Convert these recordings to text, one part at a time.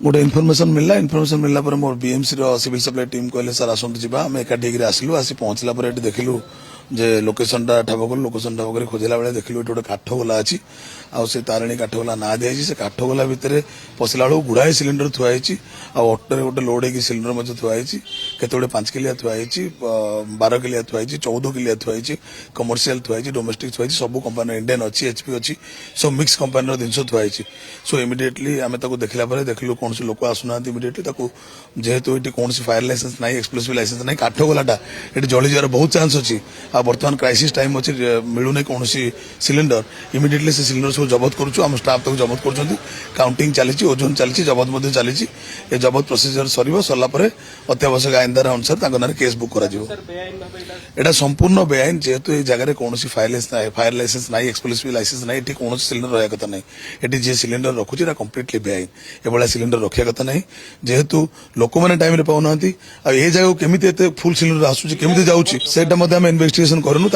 गोटे इनफर्मेशन मिलला पर मोर बीएमसी रो सिविल सप्लाई टीम कहले सर आसंतु जिबा आम एकाठी आसलु आसी पहुंचला पर एटी देखिलु जे लोकेशन ठाबकर खोजला बेले देखिलु एटी गोटे काठ गोला अच्छी आउ से तारिणी काठ गोला ना दिखाई से काठ गोला भितर पशिला बेलू गुड़ाए सिलिंडर थुआई ऑटो गोटे लोड होगी सिलिंडर थुआई केते 5 किलिया थुआई 12 किलिया थुआई 14 किलिया थुआई कमर्शियल थुआई डोमेस्टिक थुआई सब कंपानी इंडियन अच्छी एचपी अच्छी सब मिक्स कंपानी जिनस थुआई सो इमिडिएटली आम देखला देखिलु कौन लोक आसुना इमिडिएटली जेहेतु ये कौन फायर लाइसेंस ना एक्सप्लोसिव लाइसेंस ना काठ गोलाटा ये जली जावर बहुत चांस अच्छी आ बर्तमान क्राइसिस टाइम अच्छी मिलूना कौन सिलिंडर इमिडिएटली से सिलिंडर सब जबत करुँ आम स्टाफ तक जबत कर काउंटिंग चली ओजन चली जबत चली ये जबत प्रोसीजर सरला अत्यावश्यक आईनदार अनुसार ना केस बुक कर संपूर्ण बेआईन जेहेतु ये जगह कौन फायर लाइसेंस ना एक्सप्लोसिव लाइसेंस ना ये कौन सिलिंडर रहा कथा नहीं ये जी सिलिंडर रखुची कम्प्लीटली बेआईन ये सिलिंडर रखा कथा नहीं जेहेतु लोक मैंने टाइम पाऊना ये जगह केमी फुल सिलिंडर आसूँ केमी जाऊँगा इन्वेस्टिगेशन करूँ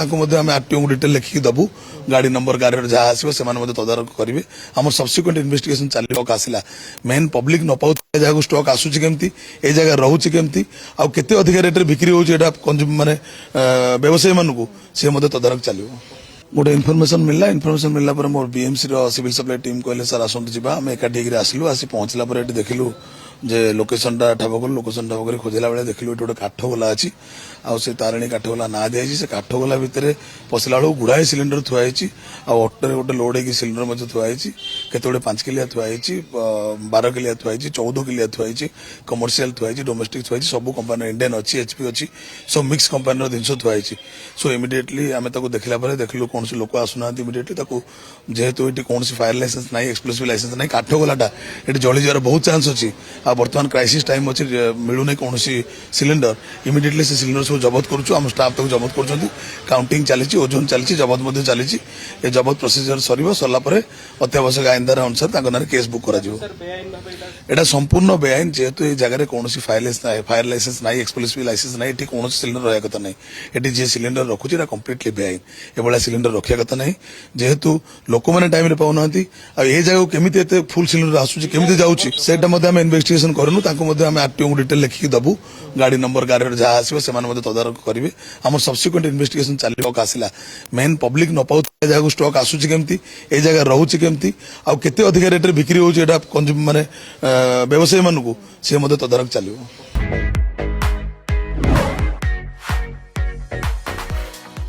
आरटीओ डिटेल लिखिकी दबू गाड़ी नंबर गाड़ी जहाँ आसो से तदारख करेंगे आम सब्सिक्वेंट इन्वेस्टिगेशन चलो आसला मेन पब्लिक न पाऊ जगह स्टॉक आसूची केमती ए जगह रोचे केमती आउ केते अधिक रेट बिक्री होची माने व्यवसायी मानू सी तदारख चलो गोटे इनफर्मेशन मिलला पर मोर बीएमसी रो सिविल सप्लाई टीम कहले सर आसंतु जिबा आम एकाठी आसलु आसी पहुंचला पर एटी देखिलु जे लोकेशन ठाबकर खोजला बेले देखिलु एटी गोटे काठ गोला अच्छी आउ से तारिणी काठ गोला ना दिखाई से काठ गोला भितर पशिला बेलू गुड़ाए सिलिंडर थुआई ऑटो गोटे लोड होगी सिलिंडर थुआई केते 5 किलिया थुआई 12 किलिया थुआई 14 किलिया थुआई कमर्शियल थुआई डोमेस्टिक थुआई सब कंपानी इंडियन अच्छी एचपी अच्छी सब मिक्स कंपानी जिनस थुआई सो इमिडिएटली आम देखला देखिलु कौन लोक आसुना इमिडिएटली जेहेतु ये कौन फायर लाइसेंस ना एक्सप्लोसिव लाइसेंस ना काठ गोलाटा ये जली जावर बहुत चांस अच्छी आ बर्तमान क्राइसिस टाइम अच्छी मिलूना कौन सिलिंडर इमिडिएटली से सिलिंडर सब जबत करुँ आम स्टाफ तक जबत कर काउंटिंग चली ओजन चली जबत चली ये जबत प्रोसीजर सरला अत्यावश्यक आईनदार अनुसार ना केस बुक कर संपूर्ण बेआईन जेहेतु ये जगह कौन फायर लाइसेंस ना एक्सप्लोसिव लाइसेंस ना ये कौन सिलिंडर रहा कथा नहीं ये जी सिलिंडर रखुची कम्प्लीटली बेआईन ये सिलिंडर रखा कथा नहीं जेहेतु लोक मैंने टाइम पाऊना ये जगह केमी फुल सिलिंडर आसूँ केमी जाऊँगा इन्वेस्टिगेशन करूँ आरटीओ डिटेल लिखिकी दबू गाड़ी नंबर गाड़ी जहाँ आसो से तदारख करेंगे आम सब्सिक्वेंट इन्वेस्टिगेशन चलो आसला मेन पब्लिक न पाऊ जगह स्टॉक आसूची केमती ए जगह रोचे केमती आउ केते अधिक रेट बिक्री होची माने व्यवसायी मानू सी तदारख चलो।